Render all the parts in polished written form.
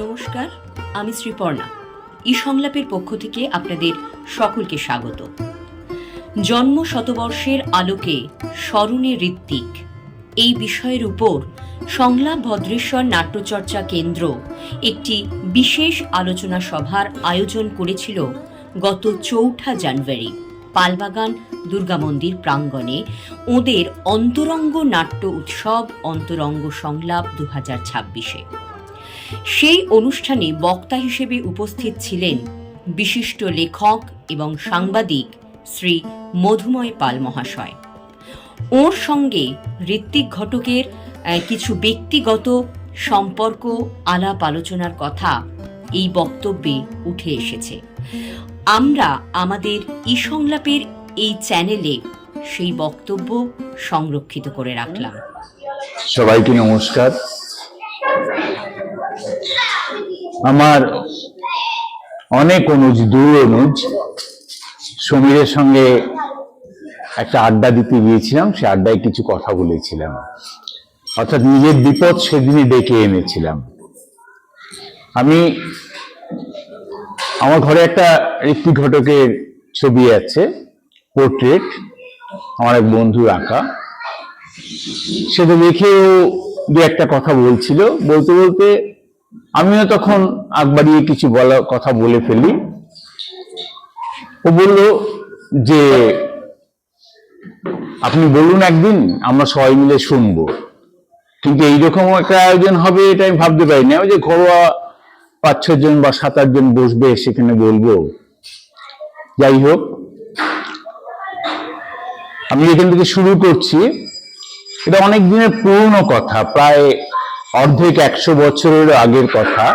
নমস্কার, আমি শ্রীপর্ণা। ই সংলাপের পক্ষ থেকে আপনাদের সকলকে স্বাগত। জন্ম শতবর্ষের আলোকে স্মরণে ঋত্বিক এই বিষয়ের উপর সংলাপ ভদ্রেশ্বর নাট্যচর্চা কেন্দ্র একটি বিশেষ আলোচনা সভার আয়োজন করেছিল গত ৪ জানুয়ারি পালবাগান দুর্গা মন্দির প্রাঙ্গণে ওদের অন্তরঙ্গ নাট্য উৎসব অন্তরঙ্গ সংলাপ ২০২৬-এ। সেই অনুষ্ঠানে বক্তা হিসেবে উপস্থিত ছিলেন বিশিষ্ট লেখক এবং সাংবাদিক শ্রী মধুময় পাল মহাশয়। ওর সঙ্গে ঋত্বিক ঘটকের কিছু ব্যক্তিগত সম্পর্ক আলাপ আলোচনার কথা এই বক্তব্যে উঠে এসেছে। আমরা আমাদের ই সংলাপের এই চ্যানেলে সেই বক্তব্য সংরক্ষিত করে রাখলাম। সবাইকে নমস্কার। আমার অনেক অনুজ, দূর অনুজ সমীরের সঙ্গে একটা আড্ডা দিতে গিয়েছিলাম। সে আড্ডায় কিছু কথা বলেছিলাম, অর্থাৎ নিজের বিপদ সেদিনই ডেকে এনেছিলাম। আমার ঘরে একটা ঋত্বিক ঘটকের ছবি আছে, পোর্ট্রেট, আমার এক বন্ধুর আঁকা। সেটা দেখেও দু একটা কথা বলছিল। বলতে বলতে আমিও তখন আগ বাড়িয়ে কিছু কথা বলে ফেলি। ও বলল যে আপনি বলুন একদিন, আমরা সবাই মিলে শুনবো। কিন্তু এইরকম একটা আয়োজন হবে এটা আমি ভাবতে পারিনি। ওই যে ঘরোয়া ৫-৬ জন বা ৭-৮ জন বসবে, সেখানে বলবো। যাই হোক, আমি এখান থেকে শুরু করছি। এটা অনেক দিনের পুরনো কথা, প্রায় অর্ধেক ১০০ বছরের আগের কথা।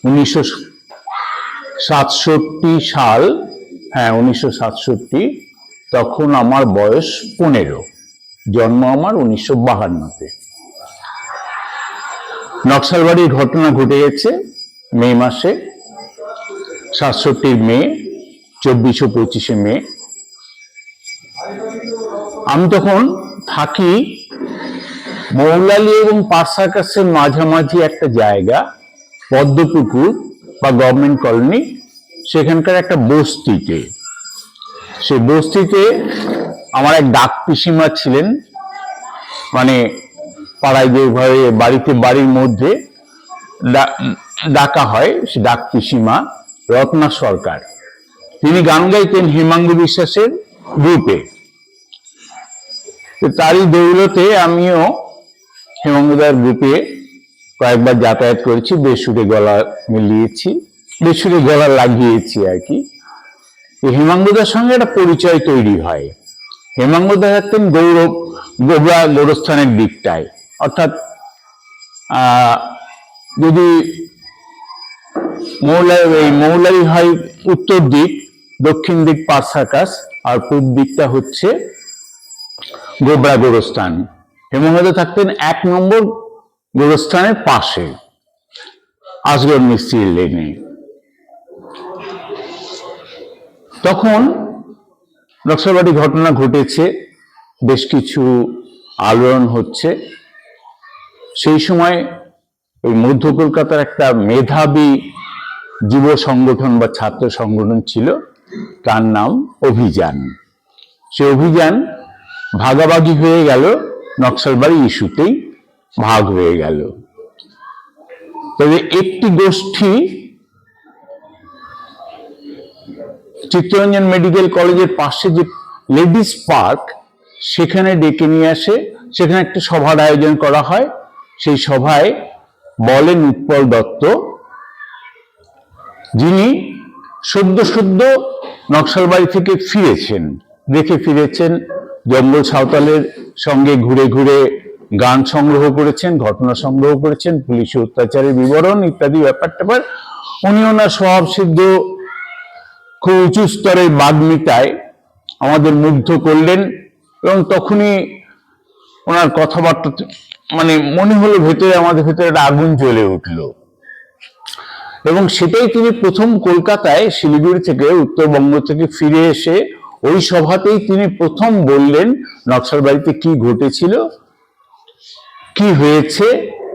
১৯৬৭ সাল, ১৯৬৭। তখন আমার বয়স ১৫, জন্ম আমার ১৯৫২-তে। নকশালবাড়ির ঘটনা ঘটে গেছে মে মাসে, ৬৭ মে, ২৪ ও ২৫ মে। আমি তখন থাকি মৌলালি এবং পার্ক সার্কাসের মাঝামাঝি একটা জায়গা, পদ্মপুকুর বা গভর্নমেন্ট কলোনি, সেখানকার একটা বস্তিতে। সেই বস্তিতে আমার এক ডাক পিসিমা ছিলেন, মানে পাড়ায় যেভাবে বাড়ির মধ্যে ডাকা হয়, সে ডাক পিসিমা রত্না সরকার। তিনি গান গাইতেন হেমাঙ্গু বিশ্বাসের গ্রুপে। তারই দৌলতে আমিও হেমাঙ্গুদার গ্রুপে কয়েকবার যাতায়াত করেছি, বেসুরে গলা মিলিয়েছি, বেসুরে গলা লাগিয়েছি আর কি। হেমাঙ্গুদার সঙ্গে একটা পরিচয় তৈরি হয়। হেমাঙ্গুদা থাকতেন গোবরা গোরস্থানের দিকটায়, অর্থাৎ যদি মৌলারি হয় উত্তর দিক, দক্ষিণ দিক পার্ক সার্কাস, আর পূর্ব দিকটা হচ্ছে গোবরা গোরস্থান। হেমাঙ্গুদা থাকতেন ১ নম্বর গোরস্থানের পাশে, আসগর মিস্ত্রির লেনে। তখন নকশালবাড়ি ঘটনা ঘটেছে, বেশ কিছু আলোড়ন হচ্ছে। সেই সময় ওই মধ্য কলকাতার একটা মেধাবী যুব সংগঠন বা ছাত্র সংগঠন ছিল, তার নাম অভিযান। সে অভিযান ভাগাভাগি হয়ে গেল, নকশালবাড়ি ইস্যুতেই ভাগ হয়ে গেল। তবে একটি গোষ্ঠী চিত্তরঞ্জন মেডিকেল কলেজের পাশে যে লেডিস পার্ক, সেখানে ডেকে নিয়ে আসে। সেখানে একটা সভার আয়োজন করা হয়। সেই সভায় বলেন উৎপল দত্ত, যিনি সদ্য নকশালবাড়ি থেকে ফিরেছেন, দেখে ফিরেছেন, জঙ্গল সাঁওতালের সঙ্গে ঘুরে ঘুরে গান সংগ্রহ করেছেন, ঘটনা সংগ্রহ করেছেন, পুলিশি অত্যাচারের বিবরণ ইত্যাদি ব্যাপার। উনি ওনার স্বভাবসিদ্ধ খুব উঁচু স্তরের বাগ্মিতায় আমাদের মুগ্ধ করলেন। এবং তখনই ওনার কথাবার্তা, মানে মনে হলো আমাদের ভেতরে একটা আগুন জ্বলে উঠল। এবং সেটাই তিনি প্রথম কলকাতায় শিলিগুড়ি থেকে উত্তরবঙ্গ থেকে ফিরে এসে ওই সভাতেই তিনি প্রথম বললেন নকশালবাড়িতে কি ঘটেছিল, কি হয়েছে,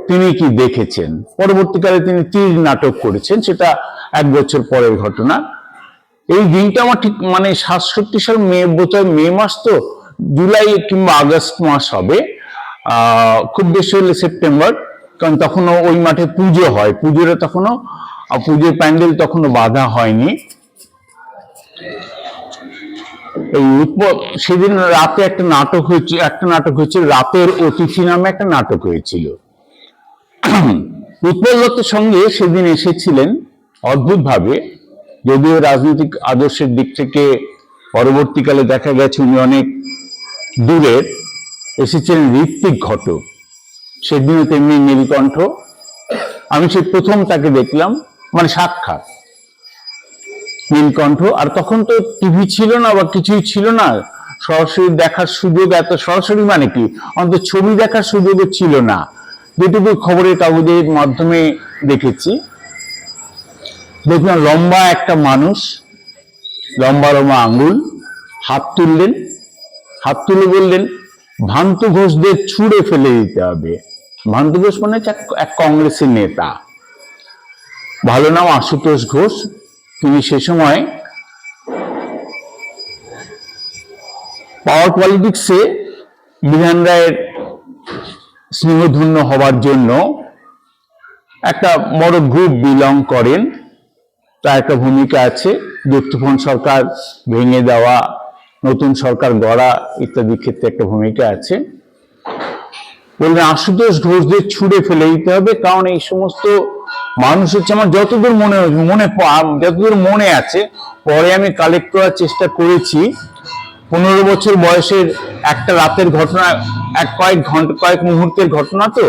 তিনি কি দেখেছেন। পরবর্তীকালে তিনি তীর নাটক করেছেন, সেটা 1 বছর পরের ঘটনা। এই দিনটা আমার ঠিক মানে 67 সাল বোধহয় মে মাস, তো জুলাই কিংবা আগস্ট মাস হবে, খুব বেশি হলে সেপ্টেম্বর, কারণ তখনও ওই মাঠে পুজো হয়, পুজোর প্যান্ডেল তখনও বাঁধা হয়নি। এই সেদিন রাতে একটা নাটক হয়েছিল, রাতের অতিথি নামে একটা নাটক হয়েছিল। উৎপল দত্তের সঙ্গে সেদিন এসেছিলেন অদ্ভুত ভাবে, যদিও রাজনৈতিক আদর্শের দিক থেকে পরবর্তীকালে দেখা গেছে উনি অনেক দূরের, এসেছিলেন ঋত্বিক ঘটক, সেদিনও তেমনি নীলকণ্ঠ। আমি সেই প্রথম তাকে দেখলাম, মানে সাক্ষাৎ নীলকণ্ঠ। আর তখন তো টিভি ছিল না বা কিছুই ছিল না, সরাসরি দেখার সুযোগ, এত সরাসরি মানে কি, অন্তত ছবি দেখার সুযোগও ছিল না। যেটুকু খবরের কাগজের মাধ্যমে দেখেছি, দেখলাম লম্বা একটা মানুষ, লম্বা লম্বা আঙ্গুল, হাত তুলে বললেন ভান্তু ঘোষদের ছুঁড়ে ফেলে দিতে হবে। ভান্তু ঘোষ মানে এক কংগ্রেসের নেতা, ভালো নাম আশুতোষ ঘোষ। তিনি সে সময় পাওয়ার পলিটিক্সে বিধান রায়ের স্নেহধন্য হবার জন্য একটা বড় গ্রুপ বিলং করেন, তার একটা ভূমিকা আছে। যুক্তফ্রন্ট সরকার ভেঙে দেওয়া, নতুন সরকার গড়া ইত্যাদি ক্ষেত্রে একটা ভূমিকা আছে। বললেন আশুতোষ ঘোষদের ছুঁড়ে ফেলে দিতে হবে, কারণ এই সমস্ত মানুষ হচ্ছে, আমার যতদূর মনে আছে, পরে আমি কালেক্ট করার চেষ্টা করেছি, 15 বছর বয়সের একটা রাতের ঘটনা, কয়েক মুহূর্তের ঘটনা, তো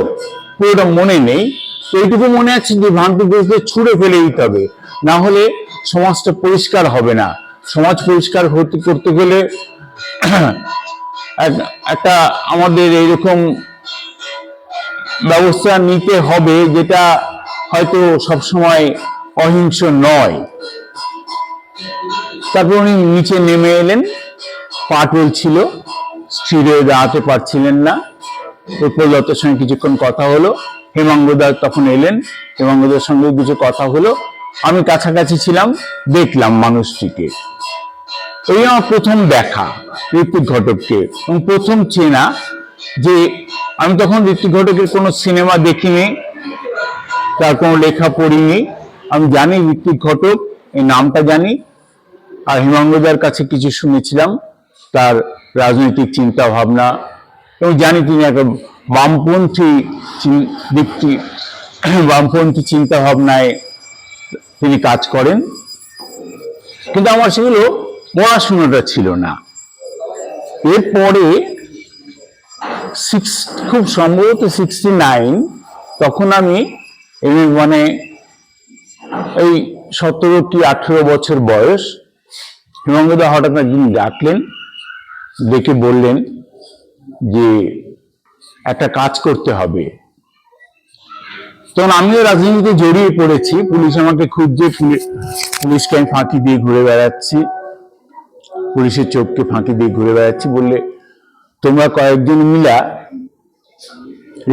পুরোটা মনে নেই। তো এইটুকু মনে আছে যে ভান্তু ঘোষদের ছুঁড়ে ফেলে দিতে হবে, না হলে সমাজটা পরিষ্কার হবে না। সমাজ পরিষ্কার করতে গেলে একটা আমাদের এইরকম ব্যবস্থা নিতে হবে, যেটা হয়তো সবসময় অহিংস নয়। তারপর উনি নিচে নেমে এলেন, পা টলছিল, স্থিরে দাঁড়াতে পারছিলেন না। উৎপল দত্তের সঙ্গে কিছুক্ষণ কথা হলো, হেমাঙ্গদা তখন এলেন, হেমাঙ্গদার সঙ্গে কিছু কথা হলো। আমি কাছাকাছি ছিলাম, দেখলাম মানুষটিকে। এই আমার প্রথম দেখা ঋত্বিক ঘটককে, এবং প্রথম চেনা। যে আমি তখন ঋত্বিক ঘটকের কোনো সিনেমা দেখিনি, তার কোনো লেখা পড়িনি। আমি জানি ঋত্বিক ঘটক, এই নামটা জানি, আর হেমাঙ্গদার কাছে কিছু শুনেছিলাম তার রাজনৈতিক চিন্তা ভাবনা, এবং জানি তিনি একটা বামপন্থী চিন্তা ভাবনায় তিনি কাজ করেন। কিন্তু আমার সেগুলো পড়াশোনাটা ছিল না। এরপরে খুব সম্ভবত 69, তখন আমি মানে এই 17 কি 18 বছর বয়স। হেমাঙ্গদা হঠাৎ একদিন ডাকলেন, ডেকে বললেন যে একটা কাজ করতে হবে। তখন আমিও রাজনীতিতে জড়িয়ে পড়েছি, পুলিশ আমাকে খুঁজছে, পুলিশকে আমি ফাঁকি দিয়ে ঘুরে বেড়াচ্ছি, পুলিশের চোখকে ফাঁকি দিয়ে ঘুরে বেড়াচ্ছি। বললে তোমরা কয়েকজন মিলা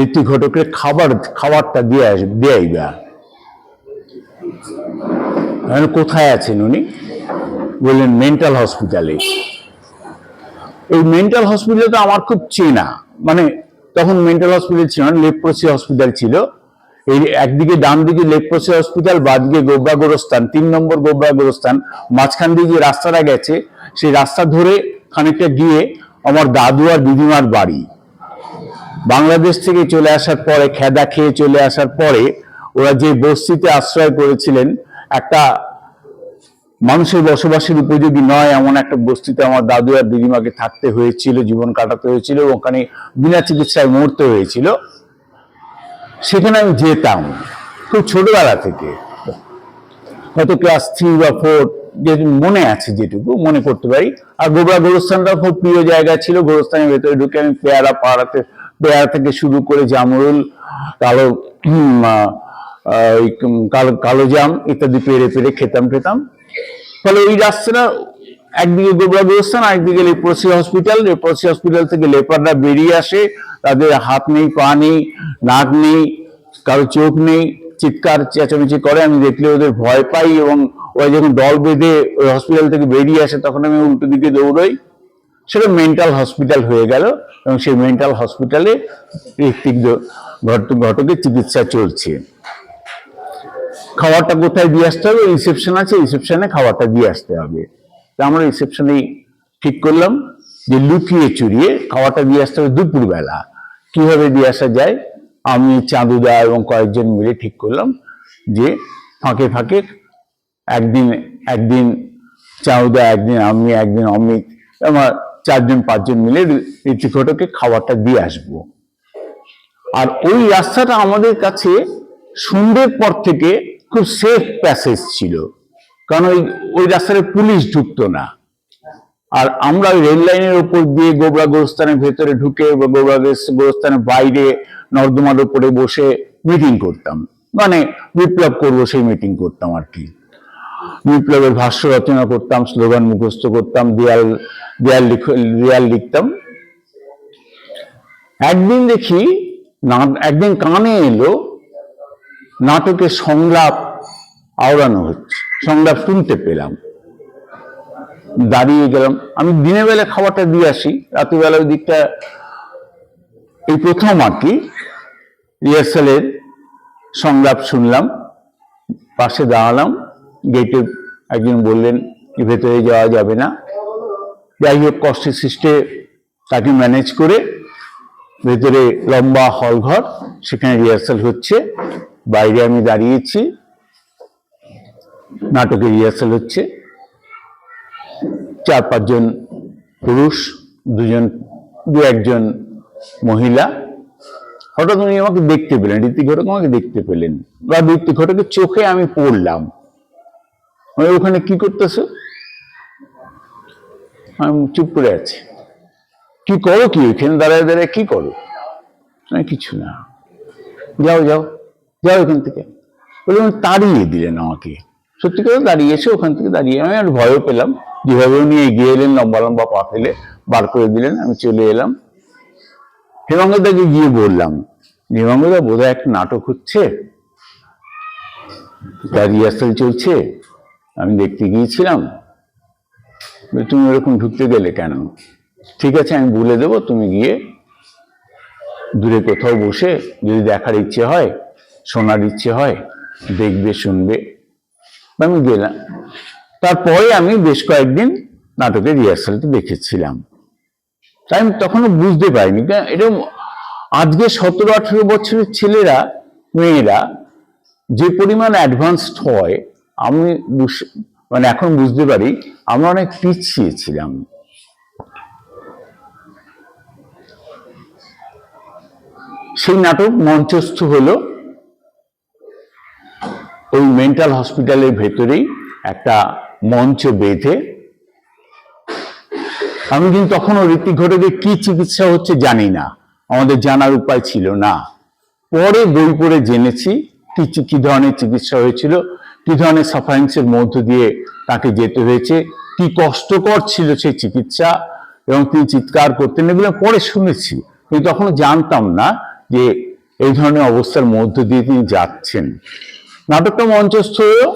ঋত্বিক ঘটকের খাবারটা দিয়ে আইবা। কোথায় আছেন উনি? বললেন মেন্টাল হসপিটালে। এই মেন্টাল হসপিটালটা আমার খুব চেনা, মানে তখন মেন্টাল হসপিটাল ছিল না, লেপ্রোসি হসপিটাল ছিল। এই একদিকে ডান দিকে লেপ্রোসি হসপিটাল, বাদিকে গোবরা গোরস্থান, 3 নম্বর গোবরা গোরস্থান। মাঝখান দিয়ে যে রাস্তাটা গেছে, সেই রাস্তা ধরে খানিকটা গিয়ে আমার দাদু আর দিদিমার বাড়ি। বাংলাদেশ থেকে চলে আসার পরে, খেদা খেয়ে চলে আসার পরে, ওরা যে বস্তিতে আশ্রয় করেছিলেন, একটা মানুষের বসবাসের উপযোগী নয় এমন একটা বস্তিতে আমার দাদু আর দিদিমাকে থাকতে হয়েছিল, জীবন কাটাতে হয়েছিল, ওখানে বিনা চিকিৎসায় মরতে হয়েছিল। সেখানে আমি যেতাম খুব ছোটবেলা থেকে, হয়তো ক্লাস 3 বা 4, যে মনে আছে, যেটুকু মনে করতে পারি। আর গোবরা গোরস্থানটা খুব প্রিয় জায়গা ছিল। গোরস্থানের ভেতরে ঢুকে আমি পেয়ারা থেকে শুরু করে জামরুল, কালো ওই কালো জাম ইত্যাদি পেরে পেরে খেতাম। ফলে ওই রাস্তাটা একদিকে গোবরা গোরস্থান, একদিকে লেপ্রোসি হসপিটাল থেকে লেপাররা বেরিয়ে আসে, তাদের হাত নেই, পা নেই, নাক নেই, কারো চোখ নেই, চিৎকার চেঁচামেচি করে। আমি দেখলে ওদের ভয় পাই, এবং ওরা যখন দল বেঁধে ওই হসপিটাল থেকে বেরিয়ে আসে তখন আমি উল্টো দিকে দৌড়ই। সেটা মেন্টাল হসপিটাল হয়ে গেল, এবং সেই মেন্টাল হসপিটালে ঋত্বিক ঘটকের চিকিৎসা চলছে। খাবারটা কোথায় দিয়ে আসতে হবে? রিসেপশন আছে, রিসেপশনে খাবারটা দিয়ে আসতে হবে। তা আমরা রিসেপশনেই ঠিক করলাম যে লুকিয়ে চুরিয়ে খাবারটা দিয়ে আসতে হবে দুপুরবেলা। কিভাবে দিয়ে আসা যায়? আমি, চাঁদুদা এবং কয়েকজন মিলে ঠিক করলাম যে ফাঁকে ফাঁকে একদিন চাঁদুদা, একদিন আমি, একদিন অমিত, আমার 4-5জন মিলে ঋত্বিক ঘটককে খাবারটা দিয়ে আসবো। আর ওই রাস্তাটা আমাদের কাছে সন্ধ্যের পর থেকে খুব সেফ প্যাসেজ ছিল, কারণ ওই রাস্তায় পুলিশ ঢুকতো না। আর আমরা ওই রেল লাইনের উপর দিয়ে গোবরা গোরস্থানের ভেতরে ঢুকে বা গোবরা গোরস্থানের বাইরে নর্দমার উপরে বসে মিটিং করতাম, মানে বিপ্লব করবো সেই মিটিং করতাম আর কি। বিপ্লবের ভাষ্য রচনা করতাম, স্লোগান মুখস্থ করতাম, দেয়াল লিখতাম। একদিন কানে এলো নাটকের সংলাপ আওড়ানো হচ্ছে, সংলাপ শুনতে পেলাম। দাঁড়িয়ে গেলাম। আমি দিনের বেলা খাবারটা দিয়ে আসি, রাত্রিবেলা ওই দিকটা এই প্রথম আর কি রিহার্সালের সংলাপ শুনলাম। পাশে দাঁড়ালাম, গেটে একজন বললেন ভেতরে যাওয়া যাবে না। যাই হোক, কষ্টে সৃষ্টে তাকে ম্যানেজ করে ভেতরে লম্বা হল ঘর, সেখানে রিহার্সাল হচ্ছে। বাইরে আমি দাঁড়িয়েছি, নাটকের রিহার্সাল হচ্ছে। 4-5জন পুরুষ, 2-1জন মহিলা। হঠাৎ উনি আমাকে দেখতে পেলেন, ঋত্বিক ঘটক আমাকে দেখতে পেলেন, বা ঋত্বিক ঘটকের চোখে আমি পড়লাম। ওখানে কি করতেছ? আমি চুপ করে আছি। কি করো? কি ওইখানে দাঁড়ায় দাঁড়ায় কি করো? কিছু না, যাও যাও যাও এখান থেকে বলে তাড়িয়ে দিলেন আমাকে। সত্যি করে দাঁড়িয়েছে, ওখান থেকে দাঁড়িয়ে আমি আর ভয়ও পেলাম। যেভাবে উনি এগিয়ে এলেন, লম্বা লম্বা পা ফেলে বার করে দিলেন, আমি চলে এলাম। হেমাঙ্গদাকে গিয়ে বললাম, হেমাঙ্গদা বোধহয় একটা নাটক হচ্ছে, তার রিহার্সাল চলছে, আমি দেখতে গিয়েছিলাম। তুমি ওরকম ঢুকতে গেলে কেন? ঠিক আছে, আমি বলে দেবো, তুমি গিয়ে দূরে কোথাও বসে যদি দেখার ইচ্ছে হয়, শোনার ইচ্ছে হয়, দেখবে, শুনবে। আমি গেলাম। তারপরে আমি বেশ কয়েকদিন নাটকের রিহার্সালটা দেখেছিলাম। তাই আমি তখনও বুঝতে পারিনি। এটা আজকে 17-18 বছরের ছেলেরা, মেয়েরা যে পরিমাণ অ্যাডভান্সড হয়, আমি মানে এখন বুঝতে পারি আমরা অনেক পিছিয়ে ছিলাম। সেই নাটক মঞ্চস্থ হলো ওই মেন্টাল হসপিটালের ভেতরেই একটা মঞ্চ বেঁধে। আমি কিন্তু তখনও ঋত্বিক ঘটকের কি চিকিৎসা হচ্ছে জানি না, আমাদের জানার উপায় ছিল না। পরে বই পড়ে জেনেছি কি ধরনের চিকিৎসা হয়েছিল, কি ধরনের সাফারিংসের মধ্য দিয়ে তাকে যেতে হয়েছে, কি কষ্টকর ছিল সেই চিকিৎসা, এবং তিনি চিৎকার করতেন, এগুলো পরে শুনেছি। কিন্তু তখনও জানতাম না যে এই ধরনের অবস্থার মধ্য দিয়ে তিনি যাচ্ছেন। নাটকটা মঞ্চস্থ হয়েও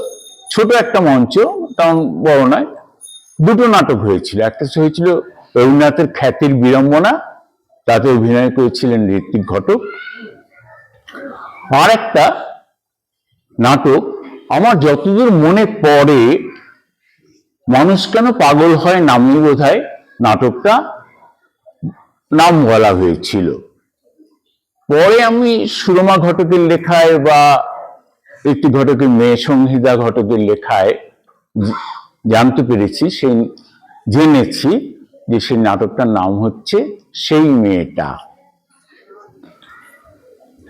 ছোট একটা মঞ্চ, তেমন বড় নয়। 2টো নাটক হয়েছিল। একটা হয়েছিল রবীন্দ্রনাথের খ্যাতির বিড়ম্বনা, তাতে অভিনয় করেছিলেন ঋত্বিক ঘটক। আর একটা নাটক আমার যতদূর মনে পড়ে, মানুষ কেন পাগল হয় নামে বোধহয় নাটকটা নাম বলা হয়েছিল। পরে আমি সুরমা ঘটকের লেখায় বা ঋত্বিক ঘটকের মেয়ে সংহিতা ঘটকের লেখায় জানতে পেরেছি, জেনেছি যে সেই নাটকটার নাম হচ্ছে সেই মেয়েটা।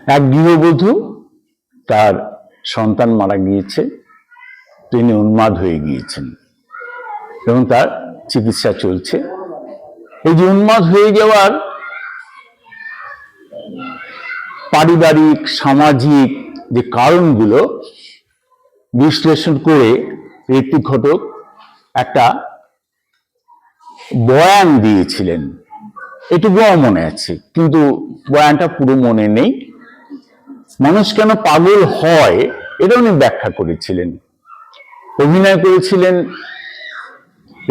এক গৃহবধূ, তার সন্তান মারা গিয়েছে, তিনি উন্মাদ হয়ে গিয়েছেন এবং তার চিকিৎসা চলছে। এই যে উন্মাদ হয়ে যাওয়ার পারিবারিক, সামাজিক যে কারণগুলো বিশ্লেষণ করে ঋত্বিক ঘটক একটা বয়ান দিয়েছিলেন। এটুকুও মনে আছে, কিন্তু বয়ানটা পুরো মনে নেই। মানুষ কেন পাগল হয় এটা উনি ব্যাখ্যা করেছিলেন। অভিনয় করেছিলেন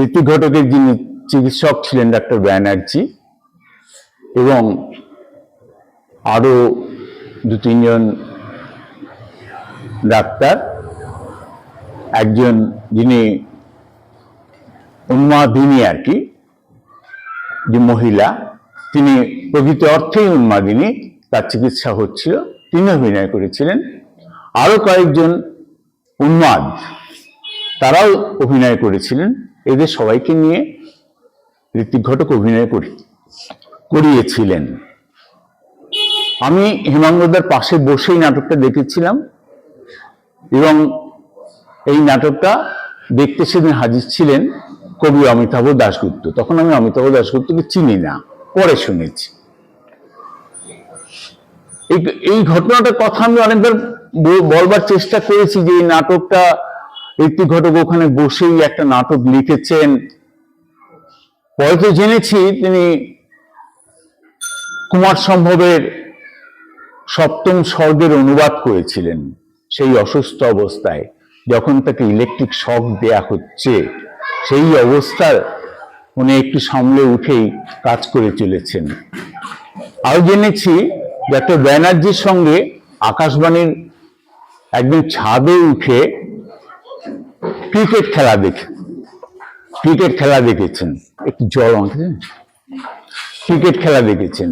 ঋত্বিক ঘটকের যিনি চিকিৎসক ছিলেন ডাক্তার ব্যানার্জি, এবং আরো 2-3 জন ডাক্তার, একজন যিনি উন্মাদিনী আর কি, যে মহিলা, তিনি প্রকৃত অর্থেই উন্মাদিনী, তার চিকিৎসা হচ্ছিল, তিনি অভিনয় করেছিলেন। আরো কয়েকজন উন্মাদ, তারাও অভিনয় করেছিলেন। এদের সবাইকে নিয়ে ঋত্বিক ঘটক অভিনয় করিয়েছিলেন। আমি হেমাঙ্গদার পাশে বসেই নাটকটা দেখেছিলাম, এবং এই নাটকটা দেখতে সেদিন হাজির ছিলেন কবি অমিতাভ দাশগুপ্ত। তখন আমি অমিতাভ দাশগুপ্তকে চিনি না, পরে শুনেছি। এই ঘটনাটার কথা আমি অনেকবার বলবার চেষ্টা করেছি যে এই নাটকটা ঋত্বিক ঘটক ওখানে বসেই একটা নাটক লিখেছেন। পরে তো জেনেছি তিনি কুমার সম্ভবের সপ্তম স্বর্গের অনুবাদ করেছিলেন সেই অসুস্থ অবস্থায়, যখন তাকে ইলেকট্রিক শক দেয়া হচ্ছে। সেই অবস্থার উনি একটু সামলে উঠেই কাজ করে চলেছেন। আরো জেনেছি ডক্টর ব্যানার্জির সঙ্গে আকাশবাণীর একদিন ছাদে উঠে ক্রিকেট খেলা দেখেছেন। একটু জল আমাকে, ক্রিকেট খেলা দেখেছেন,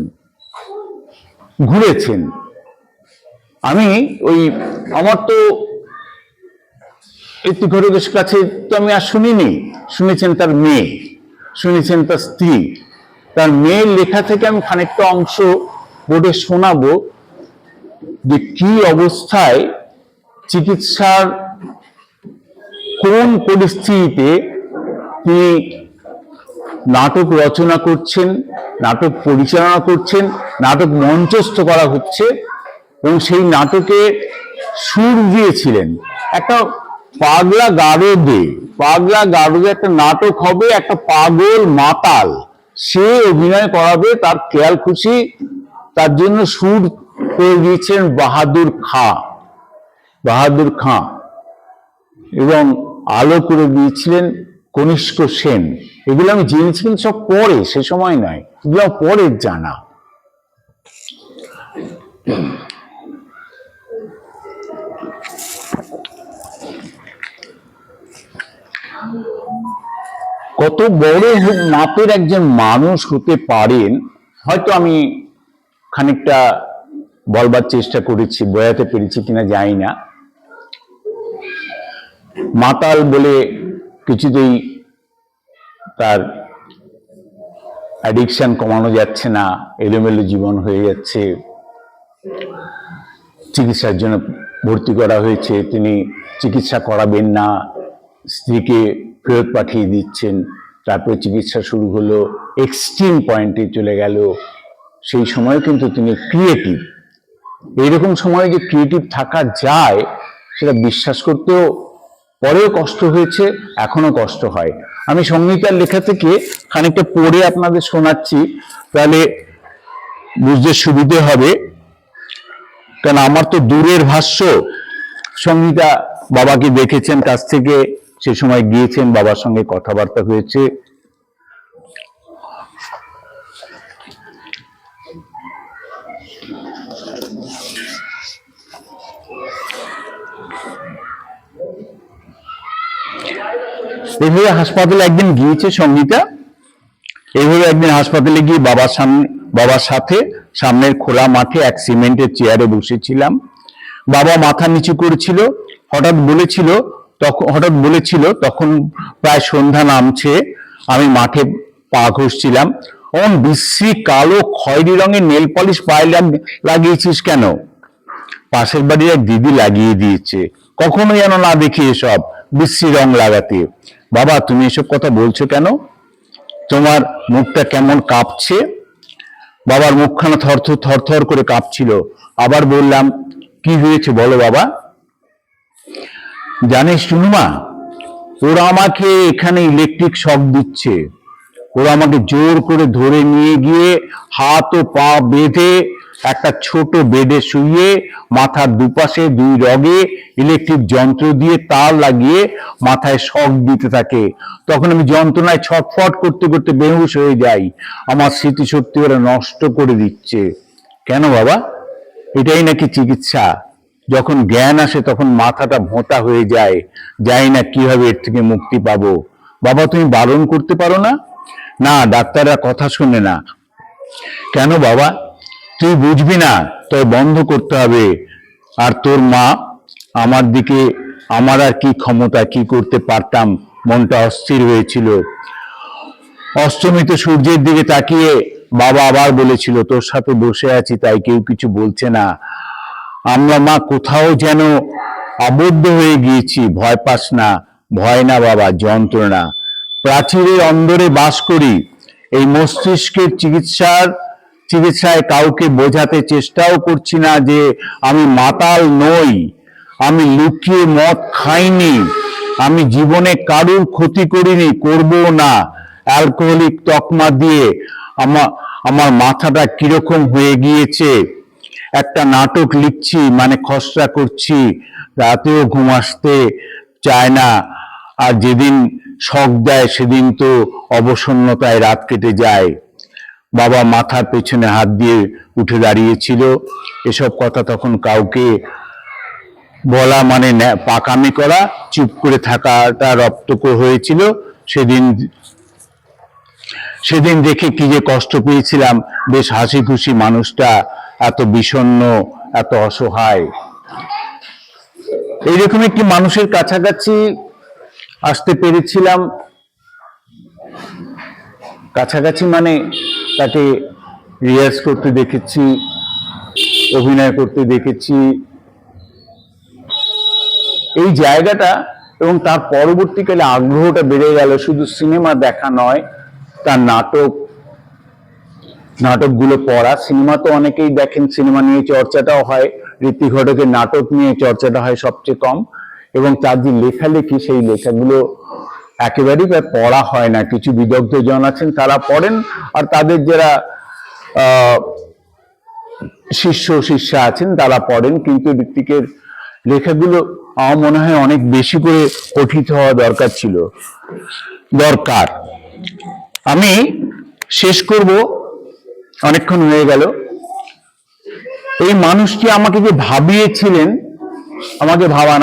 ঘুরেছেন। আমি আমার তো ঋত্বিক ঘটকের কাছে তো আমি আর শুনিনি, শুনেছেন তার মেয়ে, শুনেছেন তার স্ত্রী। তার মেয়ের লেখা থেকে আমি খানিকটা অংশ বোর্ডে শোনাবো, যে কি অবস্থায় চিকিৎসার কোন পরিস্থিতিতে তিনি নাটক রচনা করছেন, নাটক পরিচালনা করছেন, নাটক মঞ্চস্থ করা হচ্ছে, এবং সেই নাটকে সুর দিয়েছিলেন একটা পাগলা গারদে একটা নাটক হবে, একটা পাগল মাতাল সে অভিনয় করাবে, তার খেয়াল খুশি, তার জন্য সুর করে দিয়েছেন বাহাদুর খাঁ, এবং আলো করে দিয়েছিলেন কনিষ্ক সেন। এগুলো আমি জেনেছি, কিন্তু সব পরে, সে সময় নয়, এগুলো পরে জানা। কত বড় মাপের একজন মানুষ হতে পারেন হয়তো আমি খানিকটা বলবার চেষ্টা করেছি, বোঝাতে পেরেছি কিনা জানি না। মাতাল বলে কিছুতেই তার অ্যাডিকশন কমানো যাচ্ছে না, এলোমেলো জীবন হয়ে যাচ্ছে। চিকিৎসার জন্য ভর্তি করা হয়েছে, তিনি চিকিৎসা করাবেন না, স্ত্রীকে ফেরত পাঠিয়ে দিচ্ছেন। তারপরে চিকিৎসা শুরু হলো, এক্সট্রিম পয়েন্টে চলে গেল। সেই সময় কিন্তু তিনি ক্রিয়েটিভ। এইরকম সময় যে ক্রিয়েটিভ থাকা যায় সেটা বিশ্বাস করতেও পরেও কষ্ট হয়েছে, এখনো কষ্ট হয়। আমি সংগীতার লেখা থেকে খানিকটা পড়ে আপনাদের শোনাচ্ছি, তাহলে বুঝতে সুবিধে হবে, কারণ আমার তো দূরের ভাষ্য। সংগীতা বাবাকে দেখেছেন কাছ থেকে, সে সময় গিয়েছেন, বাবার সঙ্গে কথাবার্তা হয়েছে। এইভাবে হাসপাতালে একদিন গিয়েছে সংগীতা, এইভাবে একদিন হাসপাতালে গিয়ে বাবার সাথে সামনের খোলা মাঠে এক সিমেন্টের চেয়ারে বসেছিলাম। বাবা মাথা নিচু করেছিল, হঠাৎ বলেছিল তখন প্রায় সন্ধ্যা নামছে, আমি মাঠে পা ঘষছিলাম। অন বিশ্রী কালো খয়েরি রঙের নেল পলিশ পায়ে লাগিয়েছিস কেন? পাশের বাড়ির এক দিদি লাগিয়ে দিয়েছে, কখনো যেন না দেখি এসব বিশ্রী রং লাগাতে। বাবা তুমি এসব কথা বলছো কেন? তোমার মুখটা কেমন কাঁপছে। বাবার মুখখানা থরথর করে কাঁপছিল। আবার বললাম, কি হয়েছে বলো বাবা? জানিস টুনুমা, ওরা আমাকে এখানে ইলেকট্রিক শক দিচ্ছে। ওরা আমাকে জোর করে ধরে নিয়ে গিয়ে হাত ও পা বেঁধে একটা ছোট বেডে শুইয়ে মাথার দুপাশে দুই রগে ইলেকট্রিক যন্ত্র দিয়ে তার লাগিয়ে মাথায় শক দিতে থাকে। তখন আমি যন্ত্রণায় ছটফট করতে করতে বেহুশ হয়ে যাই। আমার স্মৃতিশক্তি ওরা নষ্ট করে দিচ্ছে। কেন বাবা? এটাই নাকি চিকিৎসা? যখন জ্ঞান আসে তখন মাথাটা ভোঁতা হয়ে যায়, জানি না কিভাবে এর থেকে মুক্তি পাবো। বাবা, তুমি বারণ করতে পারো না? না, ডাক্তাররা কথা শোনে না। কেন বাবা? তুই বুঝবি না, তাই বন্ধ করতে হবে। আর তোর মা আমার দিকে, আমার আর কি ক্ষমতা, কি করতে পারতাম? মনটা অস্থির হয়েছিল। অস্তমিত সূর্যের দিকে তাকিয়ে বাবা আবার বলেছিল, তোর সাথে বসে আছি তাই কেউ কিছু বলছে না। আমরা মা কোথাও যেন আবদ্ধ হয়ে গিয়েছি। ভয় পাস না। ভয় না বাবা, যন্ত্রণা। প্রাচীরের অন্দরে বাস করি। এই মস্তিষ্কের চিকিৎসায় কাউকে বোঝাতে চেষ্টাও করছি না যে আমি মাতাল নই। আমি লুকিয়ে মদ খাইনি। আমি জীবনে কারুর ক্ষতি করিনি, করবো না। অ্যালকোহলিক তকমা দিয়ে আমার মাথাটা কিরকম হয়ে গিয়েছে। একটা নাটক লিখছি, মানে খসড়া করছি, রাতেও ঘুম আসতে চায় না। আর যেদিন শক দেয় সেদিন তো অবসন্নতায় রাত কেটে যায়। বাবা মাথার পেছনে হাত দিয়ে উঠে দাঁড়িয়েছিল। এসব কথা তখন কাউকে বলা মানে পাকামি করা। চুপ করে থাকাটা রপ্তকর হয়েছিল। সেদিন দেখে কি যে কষ্ট পেয়েছিলাম। বেশ হাসি খুশি মানুষটা, এত বিষণ্ণ, এত অসহায়। এইরকম একটি মানুষের কাছাকাছি আসতে পেরেছিলাম। কাছাকাছি মানে তাকে রিহার্স করতে দেখেছি, অভিনয় করতে দেখেছি। এই জায়গাটা এবং তার পরবর্তীকালে আগ্রহটা বেড়ে গেল। শুধু সিনেমা দেখা নয়, তার নাটকগুলো পড়া। সিনেমা তো অনেকেই দেখেন, সিনেমা নিয়ে চর্চাটাও হয়। ঋত্বিক ঘটকের নাটক নিয়ে চর্চাটা হয় সবচেয়ে কম। এবং তার যে লেখালেখি, সেই লেখাগুলো একেবারেই পড়া হয় না। কিছু বিদগ্ধ জন আছেন, তারা পড়েন। আর তাদের যারা শিষ্যা আছেন তারা পড়েন। কিন্তু ঋত্বিকের লেখাগুলো আমার মনে হয় অনেক বেশি করে পঠিত হওয়া দরকার। আমি শেষ করব, অনেকক্ষণ হয়ে গেল। এই মানুষটি আমাকে যে ভাবিয়েছিলেন, আমাকে ভাবান।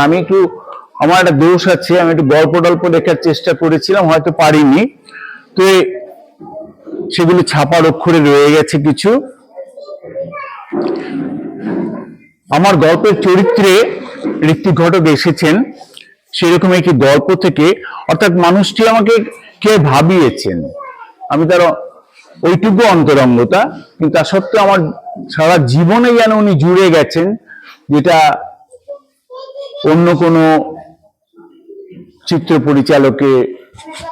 আমার একটা দোষ আছে, আমি একটু গল্প টল্প লেখার চেষ্টা করেছিলাম, হয়তো পারিনি। তো সেগুলো ছাপার অক্ষরে রয়ে গেছে কিছু। আমার গল্পের চরিত্রে ঋত্বিক ঘটক এসেছেন সেরকম একটি গল্প থেকে। অর্থাৎ মানুষটি আমাকে কে ভাবিয়েছেন, আমি তার ওইটুকু অন্তরঙ্গতা। কিন্তু তা সত্ত্বেও আমার সারা জীবনে যেন উনি জুড়ে গেছেন, যেটা অন্য কোনো চিত্র পরিচালকের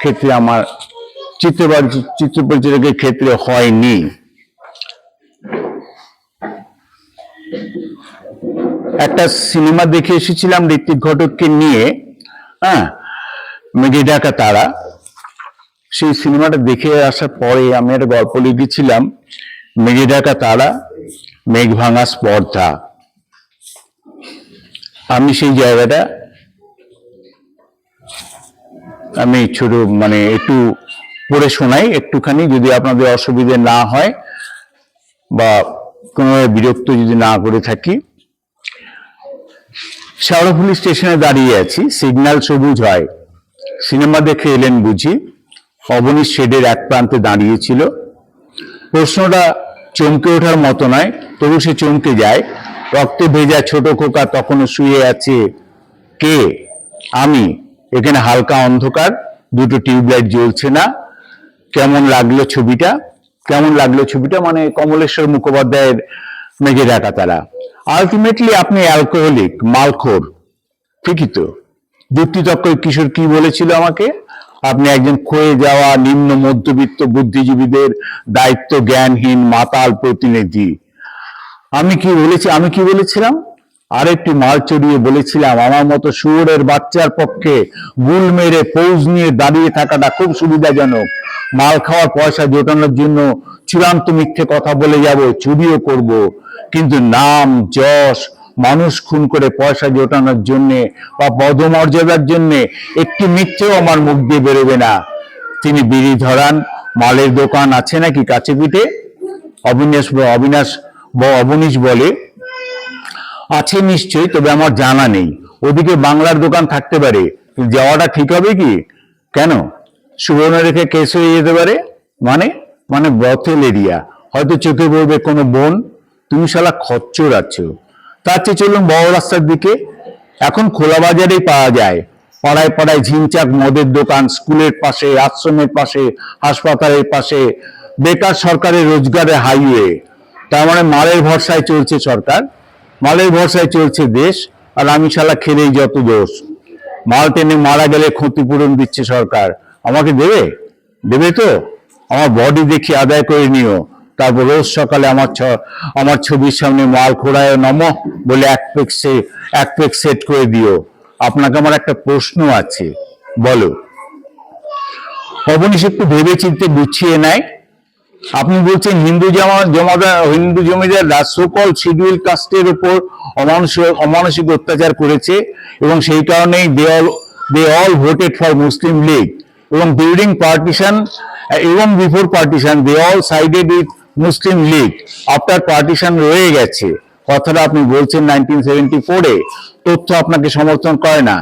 ক্ষেত্রে, আমার চিত্র পরিচালকের ক্ষেত্রে হয়নি। একটা সিনেমা দেখে এসেছিলাম ঋত্বিক ঘটককে নিয়ে, মেঘে ঢাকা তারা। সেই সিনেমাটা দেখে আসার পরে আমি একটা গল্প লিখেছিলাম, মেঘে ঢাকা তারা, মেঘ ভাঙা স্পর্ধা। আমি সেই জায়গাটা আমি ছোট মানে একটু পড়ে শোনাই একটুখানি, যদি আপনাদের অসুবিধে না হয় বা কোনো বিরক্ত যদি না করে থাকি। শেওড়াফুলি স্টেশনে দাঁড়িয়ে আছি, সিগন্যাল সবুজ হয়। সিনেমা দেখে এলেন বুঝি? অবনীশ শেডের এক প্রান্তে দাঁড়িয়েছিল। প্রশ্নটা চমকে ওঠার মতো নয়, তবু সে চমকে যায়। রক্তে ভেজা ছোট খোকা তখনও শুয়ে আছে। কে? আমি। এখানে হালকা অন্ধকার, দুটো টিউবলাইট জ্বলছে না। কেমন লাগলো ছবিটা? মানে কমলেশ্বর মুখোপাধ্যায়ের মেঘে ঢাকা তারা। আলটিমেটলি আপনি অ্যালকোহলিক, মালখোর। ঠিকই তো। যুক্তিতক্ক কিশোর কি বলেছিল আমাকে? আপনি একজন ক্ষয়ে যাওয়া নিম্ন মধ্যবিত্ত বুদ্ধিজীবীদের দায়িত্ব জ্ঞানহীন মাতাল প্রতিনিধি। আমি কি বলেছিলাম? আরেকটি মাল চড়িয়ে বলেছিলাম, আমার মতো শুয়োরের বাচ্চার পক্ষে গুল মেরে পৌঁজ নিয়ে দাঁড়িয়ে থাকাটা খুব সুবিধাজনক। মাল খাওয়ার পয়সা জোটানোর জন্য চূড়ান্ত মিথ্যে কথা বলে যাব, চুরিও করব, কিন্তু নাম যশ মানুষ খুন করে পয়সা জোটানোর জন্য বা পদমর্যাদার জন্য একটি মিথ্যেও আমার মুখ দিয়ে বেরোবে না। তিনি বিড়ি ধরান। মালের দোকান আছে নাকি কাছে পিঠে? অবনীশ বলে, আছে নিশ্চয়ই, তবে আমার জানা নেই। ওদিকে বাংলার দোকান থাকতে পারে, যাওয়াটা ঠিক হবে কি? কেন? সুবর্ণরেখা কেস হয়ে যেতে পারে। মানে মানে ব্রথেল এরিয়া, হয়তো চোখে পড়বে কোনো বোন। তুমি শালা খচ্চর আছো। তার চেয়ে চলুন বড় রাস্তার দিকে। এখন খোলা বাজারেই পাওয়া যায়। পাড়ায় পাড়ায় ঝিনচাক মদের দোকান, স্কুলের পাশে, আশ্রমের পাশে, হাসপাতালের পাশে, বেকার সরকারের রোজগারের হাইওয়ে। তার মানে মালের ভরসায় চলছে সরকার, মালের ভরসায় চলছে দেশ, আর আমি শালা খেলেই যত দোষ। মাল টেনে মারা গেলে ক্ষতিপূরণ দিচ্ছে সরকার, আমাকে দেবে? দেবে তো? আমার বডি দেখি আদায় করে নিও, তারপর রোজ সকালে আমার ছবির সামনে মাল খোড়ায় নমঃ বলে এক পেক সেট করে দিও। আপনাকে আমার একটা প্রশ্ন আছে, বলো। অবনীশ একটু ভেবে চিন্তে গুছিয়ে নেয়। আপনি বলছেন হিন্দু জমিদাররা সকল শিডিউল কাস্টের উপর অমানসিক অত্যাচার করেছে এবং সেই কারণেই they all voted for Muslim League, এবং ডিউরিং পার্টিশন এবং before partition they all sided with Muslim League. After partition রয়ে গেছে। কথাটা আপনি বলছেন 1974-এ, তথ্য আপনাকে সমর্থন করে না।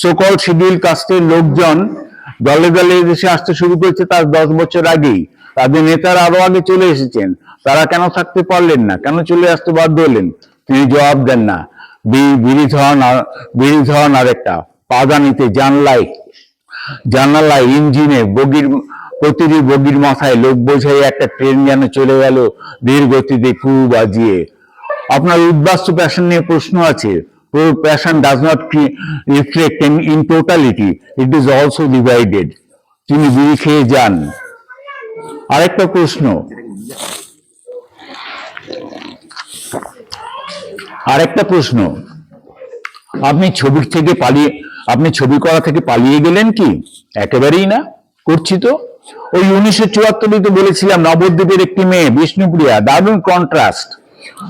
সকল শিডিউল কাস্টের লোকজন দলে দলে দেশে আসতে শুরু করেছে তার 10 বছর আগেই। তাদের নেতারা আরো আগে চলে এসেছেন, তারা কেন থাকতে পারলেন না, কেন চলে আসতে বাধ্য হলেন? তিনি জবাব দেন না। বিড়ি ধরন আরেকটা, পাদানিতে জানালায় ইঞ্জিনে প্রতিটি বগির মাথায় লোক বোঝাই একটা ট্রেন যেন চলে গেল ধীর গতিতে কু বাজিয়ে। আপনার উদ্বাস্তু প্যাশন নিয়ে প্রশ্ন আছে। Passion does not reflect in totality, it is also divided. তিনি বিড়ি খেয়ে যান। আরেকটা প্রশ্ন, আপনি ছবি করা থেকে পালিয়ে গেলেন কি? একেবারেই না, করছি তো। ওই 1974-এ তো বলেছিলাম নবদ্বীপের একটি মেয়ে বিষ্ণুপ্রিয়া, দারুণ কন্ট্রাস্ট।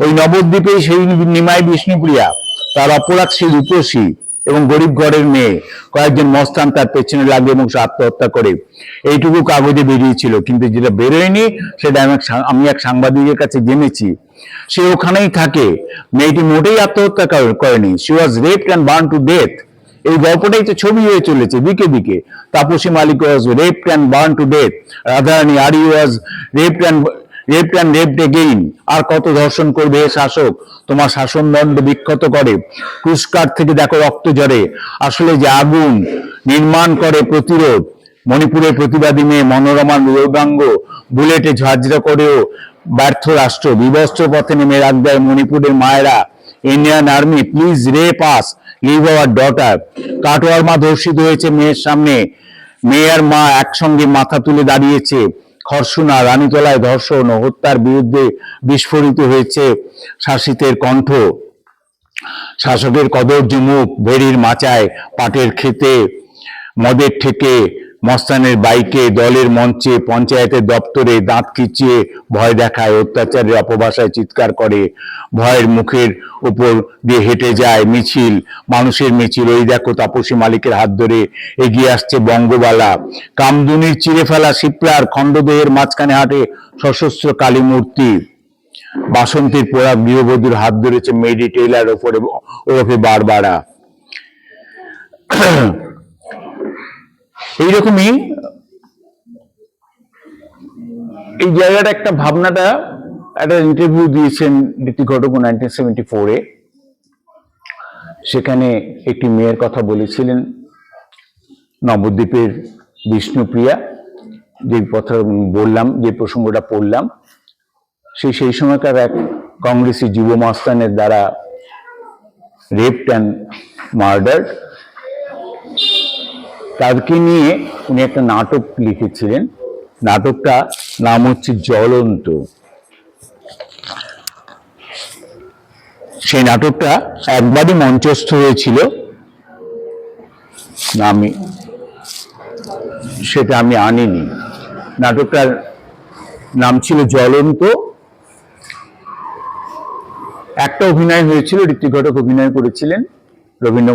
ওই নবদ্বীপেই সেই নিমাই বিষ্ণুপ্রিয়া, তার অপরাধ সেই রূপসী এবং গরিব ঘরের মেয়ে। কয়েকজন মস্তান তার পেছনে লাগে এবং আত্মহত্যা করে, এইটুকু কাগজে বেরিয়েছিল। কিন্তু যেটা বেরোয়নি সেটা আমি এক সাংবাদিকের কাছে জেনেছি। সে ওখানেই থাকে। মেয়েটি মোটেই আত্মহত্যা করেনি। She was raped and burn to death. এই গল্পটাই তো ছবি হয়ে চলেছে দিকে দিকে। Tapasi Malik was raped and burn to death, Radharani Ari was raped and raped again. আর কত ধর্ষণ করবে শাসক? তোমার শাসনদণ্ড বিক্ষত করে, পুরস্কার থেকে দেখো রক্ত ঝরে। আসলে যে আগুন নির্মাণ করে প্রতিরোধ। মণিপুরের প্রতিবাদী মেয়ে মনোরমার রোগাঙ্গ বুলেটে ঝাঁঝরা করেও ব্যর্থ রাষ্ট্র বিবস্ত্র পথে নেমে রাখ দেয় মণিপুরের মায়েরা। Indian army, please rape us, leave our daughter. কাটোয়ার মা ধর্ষিত হয়েছে মেয়ের সামনে, মেয়ে আর মা একসঙ্গে মাথা তুলে দাঁড়িয়েছে। খরসুনা, রানীতলায় ধর্ষণ ও হত্যার বিরুদ্ধে বিস্ফোরিত হয়েছে শাসিতের কণ্ঠ। শাসকের কদর্য মুখ, ভেড়ির মাচায়, পাটের খেতে, মদের ঠেকে, মস্তানের বাইকে, দলের মঞ্চে, পঞ্চায়েতের দপ্তরে দাঁত খিচিয়ে ভয় দেখায়, অত্যাচারের অপভাষায় চিৎকার করে, ভয়ের মুখের উপর দিয়ে হেঁটে যায় মিছিল, মানুষের মিছিল। ওই দেখো তাপসী মালিকের হাত ধরে এগিয়ে আসছে বঙ্গবালা। কামদুনির চিরে ফেলা শিপ্রার খণ্ডদেহের মাঝখানে হাঁটে সশস্ত্র কালী মূর্তি। বাসন্তীর পোড়া গৃহবধূর হাত ধরেছে মেডি টেইলার ওরফে বারবারা। এইরকমই এই জায়গাটা একটা ভাবনাটা, একটা ইন্টারভিউ দিয়েছেন নীতি ঘটক 1974-এ। সেখানে একটি মেয়ের কথা বলেছিলেন, নবদ্বীপের বিষ্ণুপ্রিয়া, যে কথা বললাম, যে প্রসঙ্গটা পড়লাম, সেই সময়কার এক কংগ্রেসি যুব মাস্তানের দ্বারা রেপড অ্যান্ড মার্ডার্ড। তাকে নিয়ে উনি একটা নাটক লিখেছিলেন। নাটকটা নাম হচ্ছে জ্বলন্ত। সেই নাটকটা একবারই মঞ্চস্থ হয়েছিল, সেটা আমি আনিনি। নাটকটার নাম ছিল জ্বলন্ত। একটা অভিনয় হয়েছিল, ঋত্বিক ঘটক অভিনয় করেছিলেন, রবীন্দ্র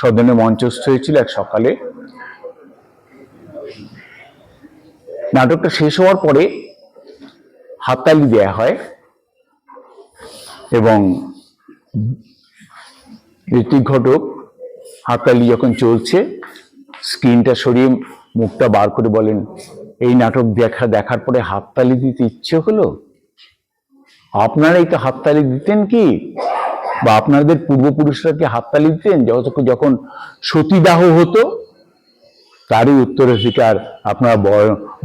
সদনে মঞ্চস্থ হয়েছিল এক সকালে। নাটকটা শেষ হওয়ার পরে হাততালি দেয়া হয় এবং ঋত্বিক ঘটক হাততালি যখন চলছে স্ক্রিনটা সরিয়ে মুখটা বার করে বলেন, এই নাটক দেখার পরে হাততালি দিতে ইচ্ছে হলো? আপনারাই তো হাততালি দিতেন কি, বা আপনাদের পূর্বপুরুষরা কি হাততালি দিতেন যখন সতীদাহ হতো? তারই উত্তরাধিকার আপনারা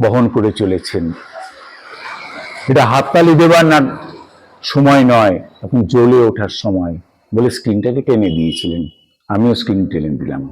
বহন করে চলেছেন। এটা হাততালি দেবার না সময় নয়, এখন জ্বলে ওঠার সময় বলে স্ক্রিনটাকে টেনে দিয়েছিলেন। আমিও স্ক্রিন টেনে দিলাম।